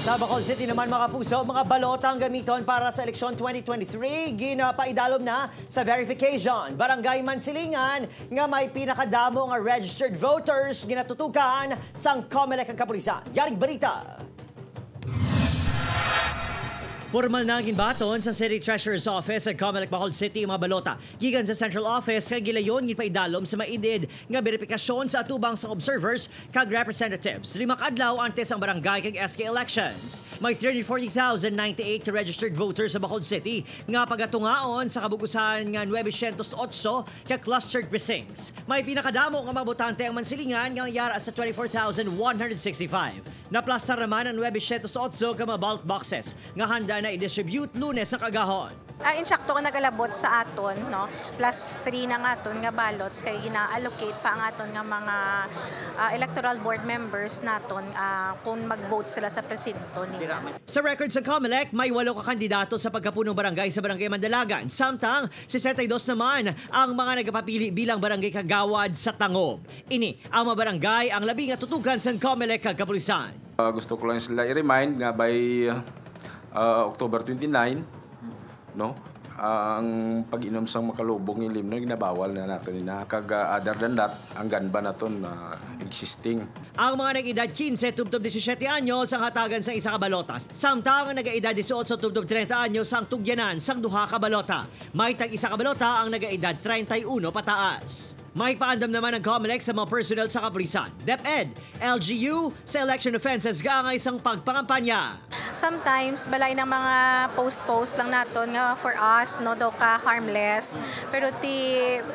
Sa Bacolod City naman mga puso, mga balotang gamiton para sa eleksyon 2023, ginapaidalom na sa verification. Barangay Mansilingan nga may pinakadamo nga registered voters ginatutukan sang COMELEC ang kapulisan. Yaring balita. Formal na ginbaton sa City Treasurer's Office sa COMELEC Bacolod City mga balota. Gikan sa Central Office kay gilayon gipaidalom sa maidid nga verifikasyon sa atubang sa observers kag representatives. 5 adlaw antes ang barangay kag SK elections. May 340,098 ka registered voters sa Bacolod City nga pagatungaon sa kabugusan nga 908 ka clustered precincts. May pinakadamo nga mga botante ang Mansilingan nga yara sa 24,165. Naplastar naman ang 908 ka mga ballot boxes nga handa na i-distribute Lunes sa kagahon. Insakto nga nagalabot sa aton, no? Plus 3 na nga aton nga ballots kay gina-allocate pa ang aton nga mga electoral board members naton kung mag-vote sila sa presinto nila. Sa record sa COMELEC, may 8 ka kandidato sa pagkapunong barangay sa Barangay Mandalagan. Samtang 62 naman ang mga nagpapili bilang barangay kagawad sa Tangob. Ini ang mga barangay ang labi nga tutukan sa COMELEC kag kapulisan. Gusto ko lang sila i-remind nga by October 29, no? Ang pag-inom sa makalubong ilim na ginabawal na natin na kag other than that ang ganba naton existing. Ang mga nag-edad 15 tubtob 17 anyos ang hatagan sa isa ka balota. Samtang ang nag-edad 18 tubtob 30 anyos ang tugyanan sang duha ka balota. May tag isa ka balota ang nag-edad 31 pataas. May paandam naman ang COMELEC sa mga personnel sa kapulisan. DepEd, LGU sa election offenses gaangay sang pagpangampanya. Sometimes balay ng mga post lang naton nga for us no daw ka harmless pero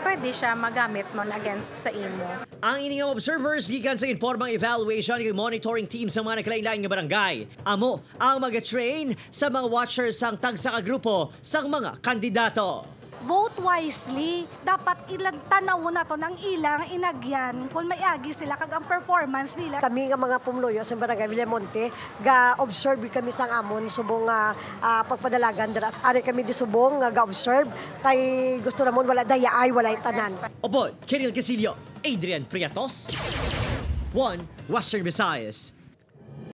pwede siya magamit mon against sa imo. Ang ining observers gikan sa informang evaluation ng monitoring team sa mga nakalain-lain nga barangay. Amo ang mag-train sa mga watchers sang tagsa ka grupo sang mga kandidato. Vote wisely. Dapat ilang tanaw na to ng ilang inagyan kung may agi sila kag ang performance nila. Kami nga mga pumloyo sa Barangay Villamonte, ga-observe kami sang amon subong pagpadalagan dira. Ari kami di subong ga-observe kay gusto namon wala dayaay walay tanan. Opo, Kiril Casillo, Adrian Priatos, 1 Western Visayas.